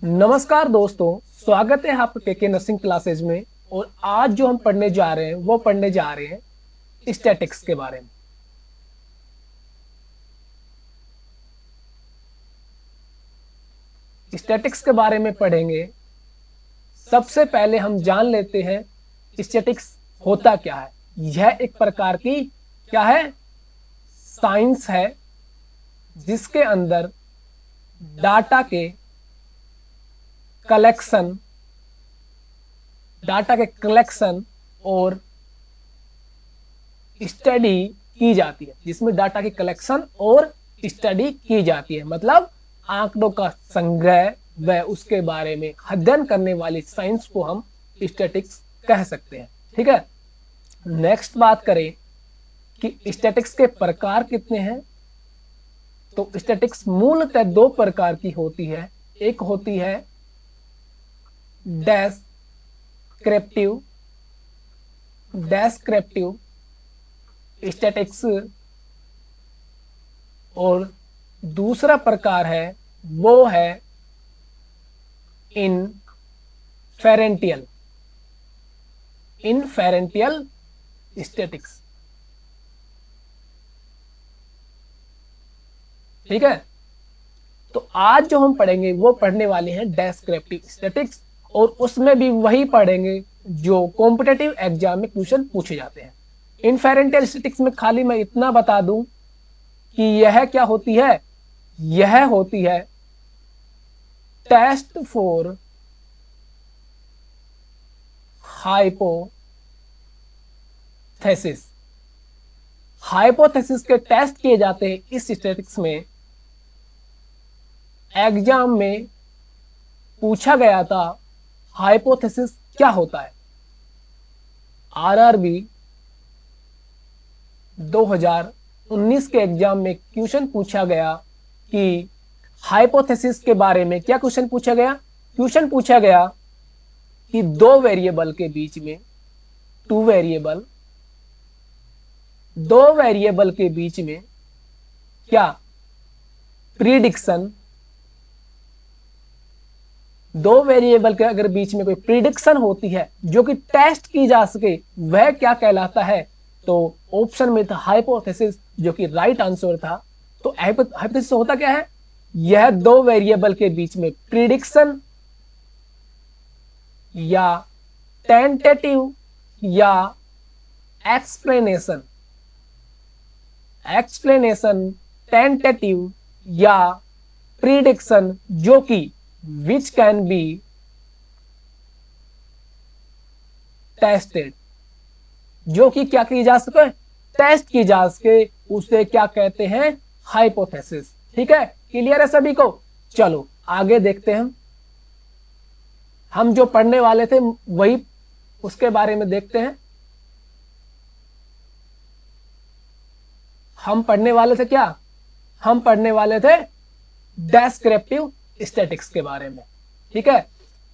नमस्कार दोस्तों, स्वागत है आपके के नर्सिंग क्लासेज में। और आज जो हम पढ़ने जा रहे हैं वो पढ़ने जा रहे हैं स्टैटिक्स के बारे में। स्टैटिक्स के बारे में पढ़ेंगे। सबसे पहले हम जान लेते हैं स्टैटिक्स होता क्या है। यह एक प्रकार की क्या है, साइंस है जिसके अंदर डाटा के कलेक्शन और स्टडी की जाती है, जिसमें डाटा की कलेक्शन और स्टडी की जाती है। मतलब आंकड़ों का संग्रह व उसके बारे में अध्ययन करने वाली साइंस को हम स्टैटिक्स कह सकते हैं। ठीक है, नेक्स्ट बात करें कि स्टैटिक्स के प्रकार कितने हैं। तो स्टैटिक्स मूलतः दो प्रकार की होती है। एक होती है डेस्क्रिप्टिव स्टैटिक्स और दूसरा प्रकार है वो है इनफेरेंटियल स्टैटिक्स। ठीक है, तो आज जो हम पढ़ेंगे वो पढ़ने वाले हैं डेस्क्रिप्टिव स्टैटिक्स, और उसमें भी वही पढ़ेंगे जो कॉम्पिटिटिव एग्जाम में क्वेश्चन पूछे जाते हैं। इनफेरेंटियल स्टैटिक्स में खाली मैं इतना बता दूं कि यह क्या होती है, यह होती है टेस्ट फॉर हाइपोथेसिस के टेस्ट किए जाते हैं इस स्टैटिक्स में। एग्जाम में पूछा गया था हाइपोथेसिस क्या होता है। आरआरबी 2019 के एग्जाम में क्वेश्चन पूछा गया कि हाइपोथेसिस के बारे में क्या क्वेश्चन पूछा गया। क्वेश्चन पूछा गया कि दो वेरिएबल के बीच में दो वेरिएबल के बीच में क्या प्रीडिक्शन, दो वेरिएबल के अगर बीच में कोई प्रिडिक्शन होती है जो कि टेस्ट की जा सके, वह क्या कहलाता है। तो ऑप्शन में था हाइपोथेसिस, जो कि राइट आंसर था। तो हाइपोथेसिस होता क्या है, यह दो वेरिएबल के बीच में प्रिडिक्शन या टेंटेटिव या एक्सप्लेनेशन, टेंटेटिव या प्रिडिक्शन, जो कि which can be tested, जो कि क्या की जा सके, टेस्ट की जा सके, उसे क्या कहते हैं, हाइपोथेसिस। ठीक है, क्लियर है सभी को। चलो आगे देखते हैं। हम जो पढ़ने वाले थे वही उसके बारे में देखते हैं। हम पढ़ने वाले थे क्या, हम पढ़ने वाले थे डेस्क्रिप्टिव स्टैटिक्स के बारे में। ठीक है,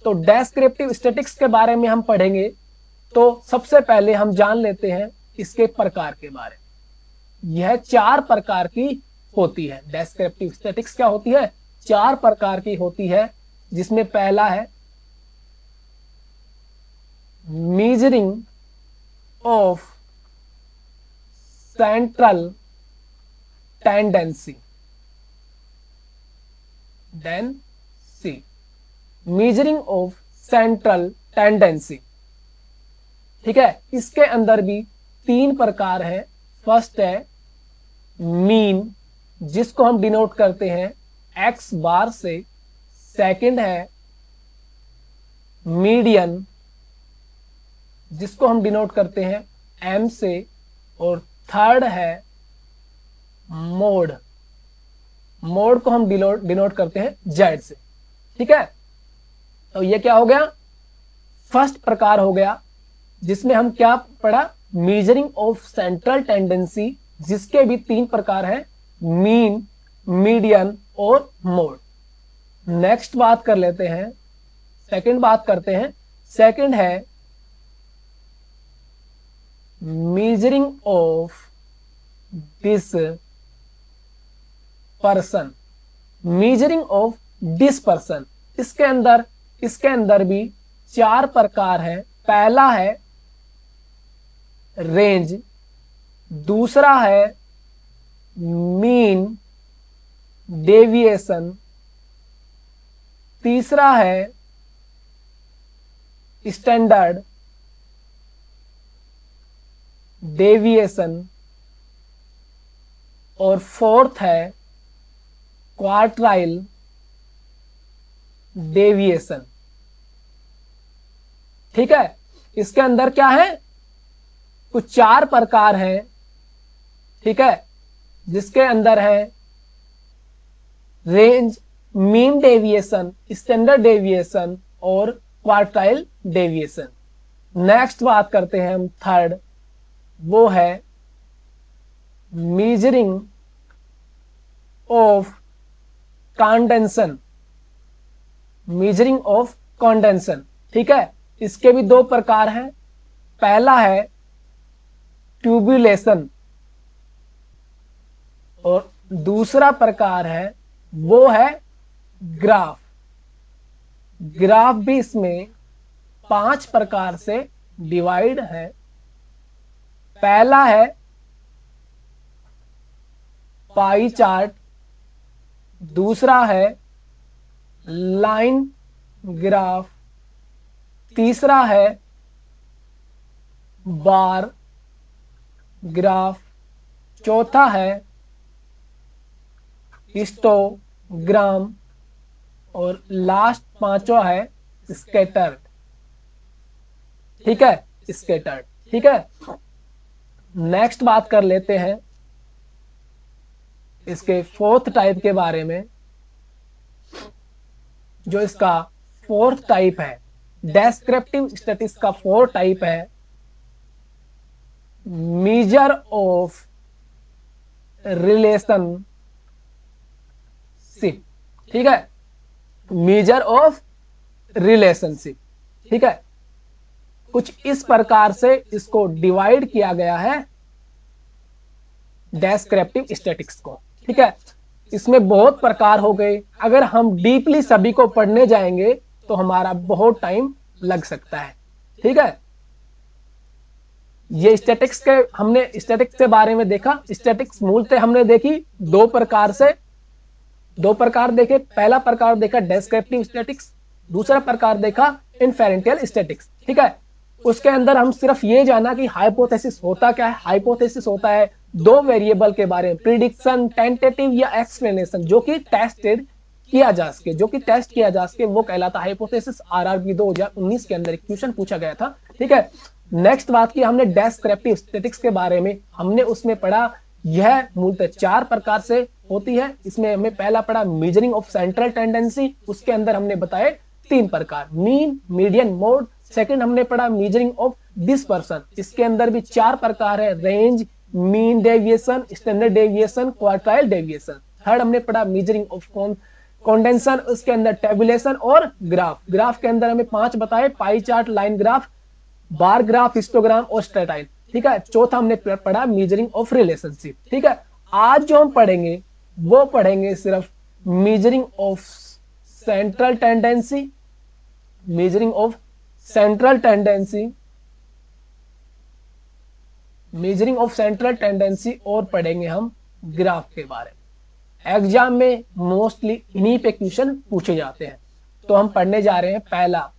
तो डेस्क्रिप्टिव स्टैटिक्स के बारे में हम पढ़ेंगे। तो सबसे पहले हम जान लेते हैं इसके प्रकार के बारे में। यह चार प्रकार की होती है। डेस्क्रिप्टिव स्टैटिक्स क्या होती है, चार प्रकार की होती है, जिसमें पहला है measuring of central tendency, then see measuring of central tendency. ठीक है, इसके अंदर भी तीन प्रकार है। फर्स्ट है मीन, जिसको हम डिनोट करते हैं एक्स बार से। सेकंड है मीडियन, जिसको हम डिनोट करते हैं एम से। और थर्ड है मोड, मोड को हम डिनोट करते हैं जेड से। ठीक है, तो ये क्या हो गया, फर्स्ट प्रकार हो गया, जिसमें हम क्या पढ़ा, मेजरिंग ऑफ सेंट्रल टेंडेंसी, जिसके भी तीन प्रकार हैं, मीन, मीडियन और मोड। नेक्स्ट बात कर लेते हैं, सेकंड बात करते हैं। सेकंड है measuring of dispersion, measuring of dispersion, इसके अंदर भी 4 प्रकार है। पहला है रेंज, दूसरा है मीन डेविएशन, तीसरा है स्टैंडर्ड डेविएशन और फोर्थ है क्वार्टाइल डेविएशन। ठीक है, इसके अंदर क्या है, कुछ 4 प्रकार हैं। ठीक है, जिसके अंदर है range, mean deviation, standard deviation और क्वार्टाइल डेविएशन। नेक्स्ट बात करते हैं हम थर्ड, वो है measuring of condensation, measuring of condensation. ठीक है, इसके भी 2 प्रकार हैं। पहला है ट्यूबुलेशन और दूसरा प्रकार है वो है ग्राफ। ग्राफ भी इसमें 5 प्रकार से डिवाइड है। पहला है पाई चार्ट, दूसरा है लाइन ग्राफ, तीसरा है बार ग्राफ, चौथा है हिस्टोग्राम और लास्ट 5वां है स्कैटर्ड। ठीक है, स्कैटर्ड। ठीक है, नेक्स्ट बात कर लेते हैं इसके 4th टाइप के बारे में। जो इसका 4th टाइप है, डेस्क्रिप्टिव स्टैटिस्टिक्स का 4 टाइप है मेजर ऑफ रिलेशनशिप। ठीक है, मेजर ऑफ रिलेशनशिप। ठीक है, कुछ इस प्रकार से इसको डिवाइड किया गया है डेस्क्रिप्टिव स्टैटिस्टिक्स को। ठीक है, इसमें बहुत प्रकार हो गए। अगर हम डीपली सभी को पढ़ने जाएंगे तो हमारा बहुत टाइम लग सकता है। ठीक है, ये स्टैटिक्स के हमने स्टैटिक्स के बारे में देखा। स्टैटिक्स मूलतः हमने देखी 2 प्रकार से, 2 प्रकार देखे। पहला प्रकार देखा डेस्क्रिप्टिव स्टैटिक्स, दूसरा प्रकार देखा इन्फेरेंशियल स्टैटिक्स। ठीक है, उसके अंदर हम सिर्फ ये जाना कि हाइपोथेसिस होता क्या है। हाइपोथेसिस होता है 2 वेरिएबल के बारे में, प्रिडिक्शन, टेंटेटिव या एक्सप्लेनेशन, जो कि टेस्टेड किया जा सके, जो कि टेस्ट किया जा सके, वो कहलाता हाइपोथेसिस। आरआरबी 2019 के अंदर एक क्वेश्चन पूछा गया था। ठीक है, नेक्स्ट बात की हमने डेस्क्रिप्टिव स्टैटिस्टिक्स के बारे में। हमने उसमें पढ़ा यह मूलतः 4 प्रकार से होती है। इसमें हमें पहला पढ़ा मेजरिंग ऑफ सेंट्रल टेंडेंसी, उसके अंदर हमने बताए 3 प्रकार, मीन, मीडियन, मोड। सेकंड हमने पढ़ा मेजरिंग ऑफ डिस्पर्सन, इसके अंदर भी 4 प्रकार है, range, mean deviation, standard deviation, quartile deviation. Third हमने पढ़ा मेजरिंग ऑफ कंडेंसन, उसके अंदर टेबुलेशन और ग्राफ। ग्राफ के अंदर हमें 5 बताए, pie chart, line graph, bar graph, histogram और स्ट्रेटाइल। ठीक है, चौथा हमने पढ़ा मेजरिंग ऑफ रिलेशनशिप। ठीक है, आज जो हम पढ़ेंगे वो पढ़ेंगे सिर्फ measuring of central tendency, measuring of central tendency, measuring of central tendency और पढ़ेंगे हम ग्राफ के बारे में। एग्जाम में मोस्टली इन्हीं पे क्वेश्चन पूछे जाते हैं। तो हम पढ़ने जा रहे हैं पहला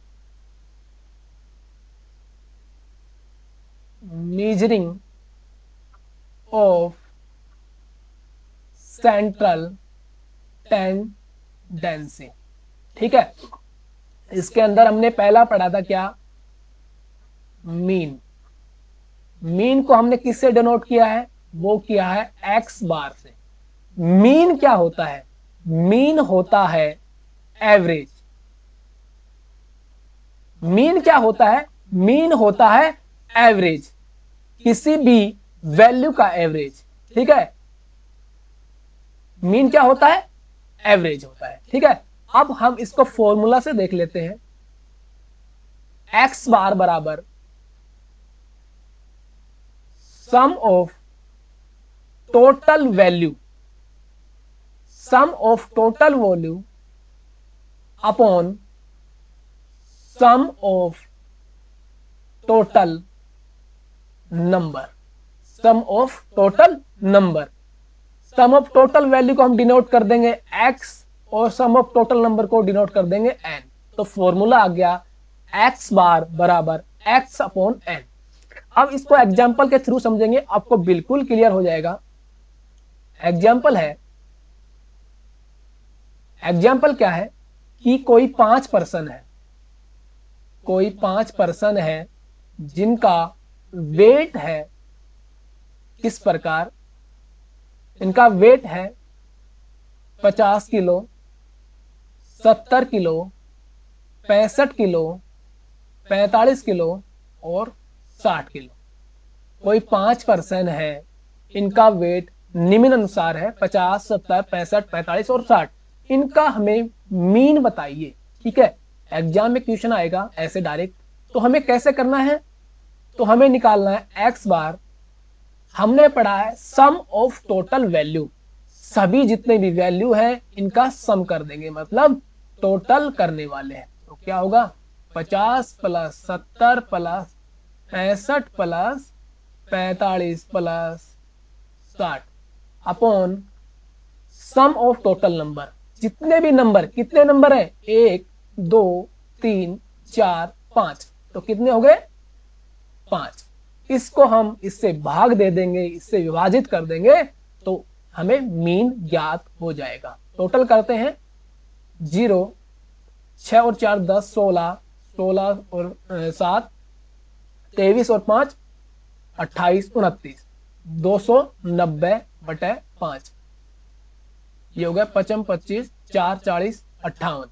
मेजरिंग ऑफ सेंट्रल टेंडेंसी। ठीक है, इसके अंदर हमने पहला पढ़ा था क्या, मीन। मीन को हमने किससे डिनोट किया है, वो किया है एक्स बार से। मीन क्या होता है, मीन होता है एवरेज। मीन क्या होता है, मीन होता है एवरेज, किसी भी वैल्यू का एवरेज। ठीक है, मीन क्या होता है, एवरेज होता है। ठीक है, अब हम इसको फॉर्मूला से देख लेते हैं। एक्स बार बराबर sum of total value, sum of total value upon sum of total number, sum of total number. Sum of total value को हम डिनोट कर देंगे x और सम ऑफ टोटल नंबर को डिनोट कर देंगे n। तो फॉर्मूला आ गया x बार बराबर x अपॉन n। अब इसको एग्जाम्पल के थ्रू समझेंगे, आपको बिल्कुल क्लियर हो जाएगा। एग्जाम्पल है, एग्जाम्पल क्या है कि कोई 5 पर्सन है, कोई 5 पर्सन है जिनका वेट है किस प्रकार, इनका वेट है 50 किलो, 70 किलो, 65 किलो, 45 किलो और 60 किलो। कोई 5 पर्सन है, इनका वेट निम्नानुसार है 50, 70, 65, 45 और 60। इनका हमें मीन बताइए। ठीक है, एग्जाम में क्वेश्चन आएगा ऐसे डायरेक्ट, तो हमें कैसे करना है, तो हमें निकालना है एक्स बार। हमने पढ़ा है सम ऑफ टोटल वैल्यू, सभी जितने भी वैल्यू है इनका सम कर देंगे, मतलब टोटल करने वाले हैं। तो क्या होगा 50 plus 70 plus 65 plus 45 plus 60 upon sum of total number, जितने भी नंबर, कितने नंबर है 1 2 3 4 5, तो कितने हो गए 5। इसको हम इससे भाग दे देंगे, इससे विभाजित कर देंगे, तो हमें मीन ज्ञात हो जाएगा। टोटल करते हैं 0, 6 और 4 10, 16, 16 और 7 23 और 5 28, 29, 290/5, ये हो गया 55, 25, 4 40 58।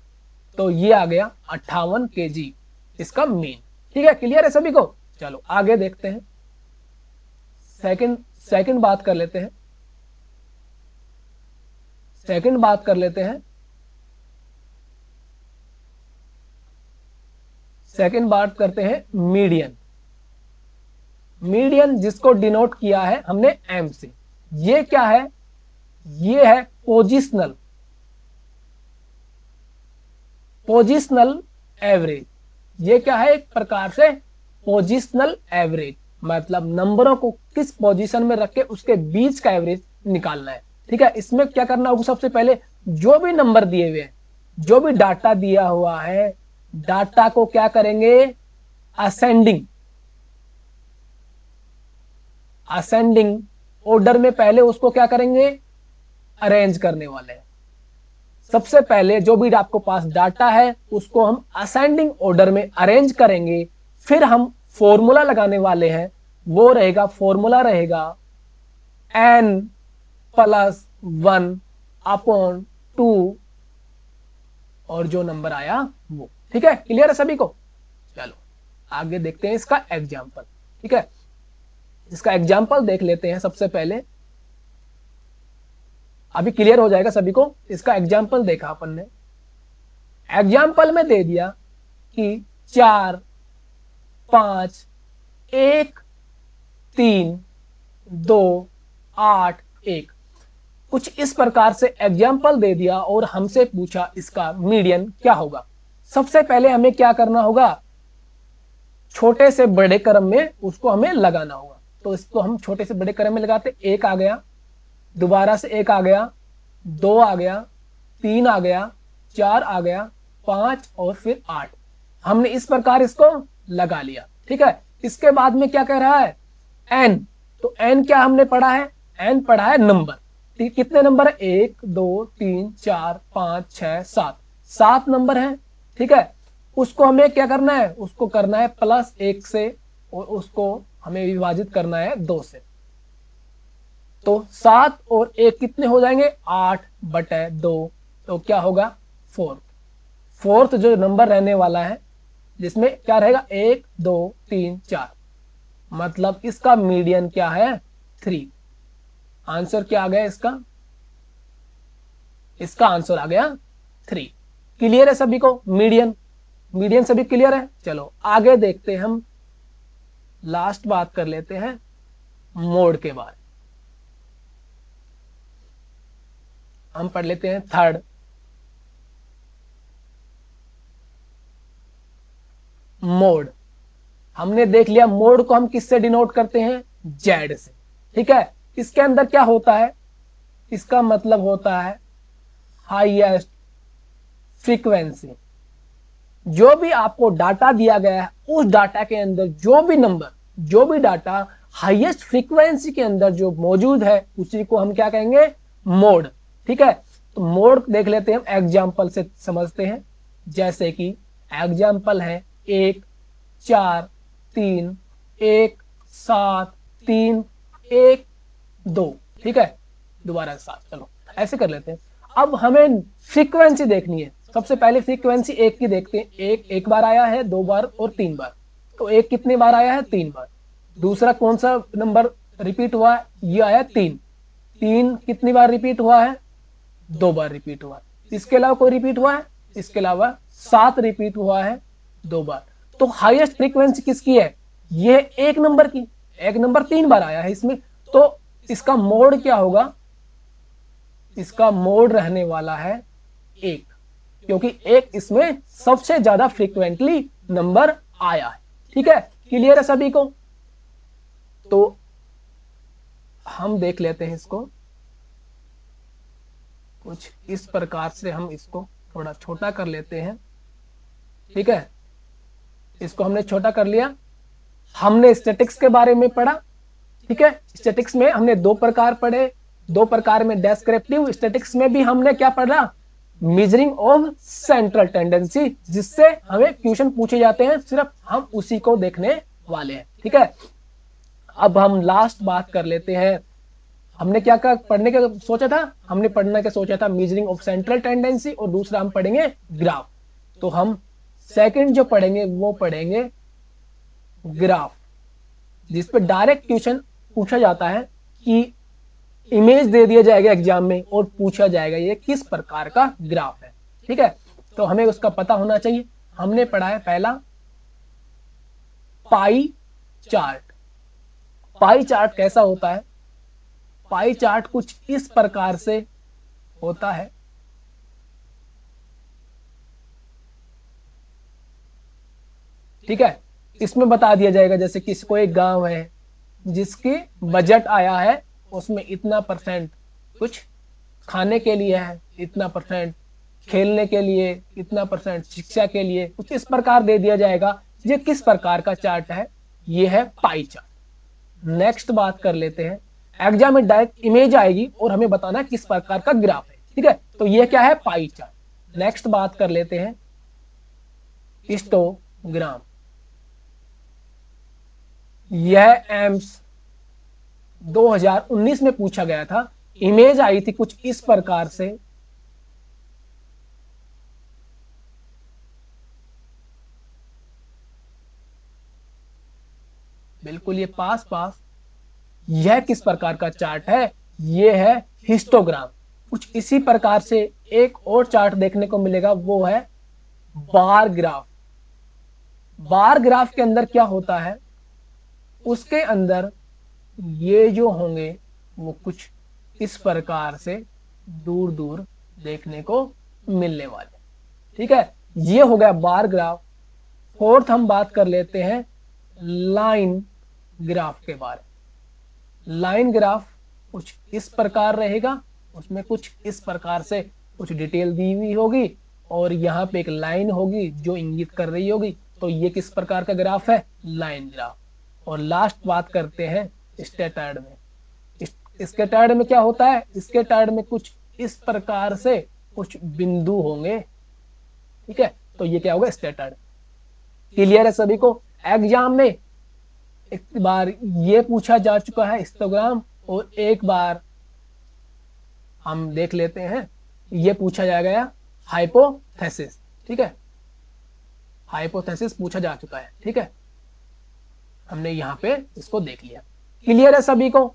तो ये आ गया 58 kg इसका मीन। ठीक है, क्लियर है सभी को। चलो आगे देखते हैं, सेकंड बात कर लेते हैं, सेकंड बात कर लेते हैं, सेकंड बात करते हैं मीडियन। मीडियन जिसको डिनोट किया है हमने एम से, ये क्या है, ये है पोजिशनल, पोजिशनल एवरेज। ये क्या है, एक प्रकार से पोजिशनल एवरेज, मतलब नंबरों को किस पोजीशन में रख के उसके बीच का एवरेज निकालना है। ठीक है, इसमें क्या करना होगा, सबसे पहले जो भी नंबर दिए हुए हैं, जो भी डाटा दिया हुआ है, डाटा को क्या करेंगे, असेंडिंग, असेंडिंग ऑर्डर में पहले उसको क्या करेंगे, अरेंज करने वाले हैं। सबसे पहले जो भी आपको पास डाटा है उसको हम असेंडिंग ऑर्डर में अरेंज करेंगे, फिर हम फॉर्मूला लगाने वाले हैं, वो रहेगा, फॉर्मूला रहेगा n+1 अपॉन 2 और जो नंबर आया वो। ठीक है, क्लियर है सभी को। चलो आगे देखते हैं इसका एग्जाम्पल। ठीक है, इसका एग्जाम्पल देख लेते हैं सबसे पहले, अभी क्लियर हो जाएगा सभी को। इसका एग्जाम्पल देखा अपन ने, एग्जाम्पल में दे दिया कि 4 5 1 3 2 8 1, कुछ इस प्रकार से एग्जाम्पल दे दिया और हमसे पूछा इसका मीडियन क्या होगा। सबसे पहले हमें क्या करना होगा, छोटे से बड़े क्रम में उसको हमें लगाना होगा। तो इसको हम छोटे से बड़े क्रम में लगाते, 1 आ गया, दोबारा से 1 आ गया, 2 आ गया, 3 आ गया, 4 आ गया, 5 और फिर 8। हमने इस प्रकार इसको लगा लिया। ठीक है, इसके बाद में क्या कह रहा है, n। तो n क्या हमने पढ़ा है, n पढ़ा है नंबर। कितने नंबर है, 1 2 3 4 5 6 7, 7 नंबर है। ठीक है, उसको हमें क्या करना है, उसको करना है +1 से और उसको हमें विभाजित करना है 2 से। तो 7 और 1 कितने हो जाएंगे, 8/2। तो क्या होगा, फोर्थ जो नंबर रहने वाला है, जिसमें क्या रहेगा 1 2 3 4, मतलब इसका मीडियन क्या है 3। आंसर क्या आ गया इसका, इसका आंसर आ गया 3। क्लियर है सभी को, मीडियन, मीडियन सभी क्लियर है। चलो आगे देखते हैं, हम लास्ट बात कर लेते हैं मोड के बारे में। हम पढ़ लेते हैं थर्ड। मोड। हमने देख लिया मोड को हम किससे डिनोट करते हैं, जेड से। ठीक है, इसके अंदर क्या होता है, इसका मतलब होता है हाईएस्ट फ्रीक्वेंसी। जो भी आपको डाटा दिया गया है उस डाटा के अंदर जो भी नंबर, जो भी डाटा हाईएस्ट फ्रीक्वेंसी के अंदर जो मौजूद है उसी को हम क्या कहेंगे, मोड। ठीक है, तो मोड देख लेते हैं हम एग्जाम्पल से समझते हैं। जैसे कि एग्जाम्पल है 1 4 3 1 7 3 1 2। ठीक है, दोबारा 7, चलो ऐसे कर लेते हैं। अब हमें फ्रीक्वेंसी देखनी है। सबसे पहले फ्रीक्वेंसी 1 की देखते हैं। एक बार आया है, 2 बार और 3 बार। तो 1 कितनी बार आया है, 3 बार। दूसरा कौन सा नंबर रिपीट हुआ है, ये आया 3। 3 कितनी बार रिपीट हुआ है, 2 बार रिपीट हुआ है। इसके अलावा कोई रिपीट हुआ है, इसके अलावा 7 रिपीट हुआ है 2 बार। तो हाईएस्ट फ्रीक्वेंसी किसकी है, ये एक नंबर की। एक नंबर 3 बार आया है इसमें, तो इसका मोड क्या होगा, इसका मोड रहने वाला है 1, क्योंकि 1 इसमें सबसे ज्यादा फ्रीक्वेंटली नंबर आया है। ठीक है, क्लियर है सभी को। तो हम देख लेते हैं इसको कुछ इस प्रकार से, हम इसको थोड़ा छोटा कर लेते हैं। ठीक है, इसको हमने छोटा कर लिया। हमने स्टैटिक्स के बारे में पढ़ा। ठीक है, स्टैटिक्स में हमने 2 प्रकार पढ़े, 2 प्रकार में डेस्क्रिप्टिव। स्टैटिक्स में भी हमने क्या पढ़ा, मेजरिंग ऑफ सेंट्रल टेंडेंसी, जिससे हमें क्वेश्चन पूछे जाते हैं, सिर्फ हम उसी को देखने वाले हैं। ठीक है, अब हम लास्ट बात कर लेते हैं। हमने क्या पढ़ने का सोचा था, हमने पढ़ने का सोचा था मेजरिंग ऑफ सेंट्रल टेंडेंसी, और दूसरा हम पढ़ेंगे ग्राफ। तो हम सेकंड जो पढ़ेंगे वो पढ़ेंगे ग्राफ, जिस पे डायरेक्ट क्वेश्चन पूछा जाता है कि इमेज दे दिया जाएगा एग्जाम में और पूछा जाएगा ये किस प्रकार का ग्राफ है। ठीक है, तो हमें उसका पता होना चाहिए। हमने पढ़ा है पहला पाई चार्ट। पाई चार्ट कैसा होता है, पाई चार्ट कुछ इस प्रकार से होता है। ठीक है, इसमें बता दिया जाएगा जैसे किसी को एक गांव है जिसकी बजट आया है, उसमें इतना % कुछ खाने के लिए है, इतना % खेलने के लिए, इतना % शिक्षा के लिए, कुछ इस प्रकार दे दिया जाएगा। ये किस प्रकार का चार्ट है, ये है पाई चार्ट। नेक्स्ट बात कर लेते हैं, एग्जाम में डायरेक्ट इमेज आएगी और हमें बताना है किस प्रकार का ग्राफ है। ठीक है, तो ये क्या है, पाई चार्ट। नेक्स्ट बात कर लेते हैं हिस्टोग्राम। यह एम्स 2019 में पूछा गया था। इमेज आई थी कुछ इस प्रकार से। बिल्कुल ये पास पास। यह किस प्रकार का चार्ट है, यह है हिस्टोग्राम। कुछ इसी प्रकार से एक और चार्ट देखने को मिलेगा, वो है बार ग्राफ। बार ग्राफ के अंदर क्या होता है, उसके अंदर ये जो होंगे वो कुछ इस प्रकार से दूर दूर देखने को मिलने वाले। ठीक है, ये हो गया बार ग्राफ। फोर्थ हम बात कर लेते हैं लाइन ग्राफ के बारे में। लाइन ग्राफ कुछ इस प्रकार रहेगा, उसमें कुछ इस प्रकार से कुछ डिटेल दी हुई होगी और यहाँ पे एक लाइन होगी जो इंगित कर रही होगी। तो ये किस प्रकार का ग्राफ है, लाइन ग्राफ। और लास्ट बात करते हैं स्कैटर्ड में। स्कैटर्ड में क्या होता है, स्कैटर्ड में कुछ इस प्रकार से कुछ बिंदु होंगे। ठीक है, तो ये क्या होगा, स्कैटर्ड। क्लियर है सभी को। एग्जाम में एक बार ये पूछा जा चुका है हिस्टोग्राम, और एक बार हम देख लेते हैं ये पूछा जा गया हाइपोथेसिस। ठीक है, हाइपोथेसिस पूछा जा चुका है। ठीक है, हमने यहाँ पे इसको देख लिया। क्लियर है सभी को।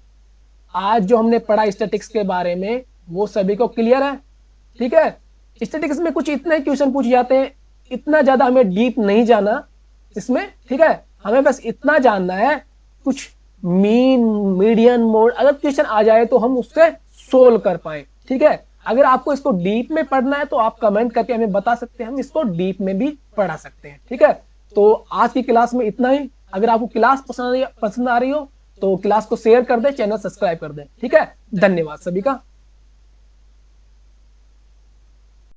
आज जो हमने पढ़ा स्टैटिक्स के बारे में वो सभी को क्लियर है। ठीक है, स्टैटिक्स में कुछ इतने क्वेश्चन पूछे जाते हैं, इतना ज्यादा हमें डीप नहीं जाना इसमें। ठीक है, हमें बस इतना जानना है, कुछ मीन मीडियन मोड अगर क्वेश्चन आ जाए तो हम उससे सोल्व कर पाए। ठीक है, अगर आपको इसको डीप में पढ़ना है तो आप कमेंट करके हमें बता सकते हैं, हम इसको डीप में भी पढ़ा सकते हैं। ठीक है, तो आज की क्लास में इतना ही। अगर आपको क्लास पसंद आ रही हो तो क्लास को शेयर कर दे, चैनल सब्सक्राइब कर दे। ठीक है, धन्यवाद सभी का।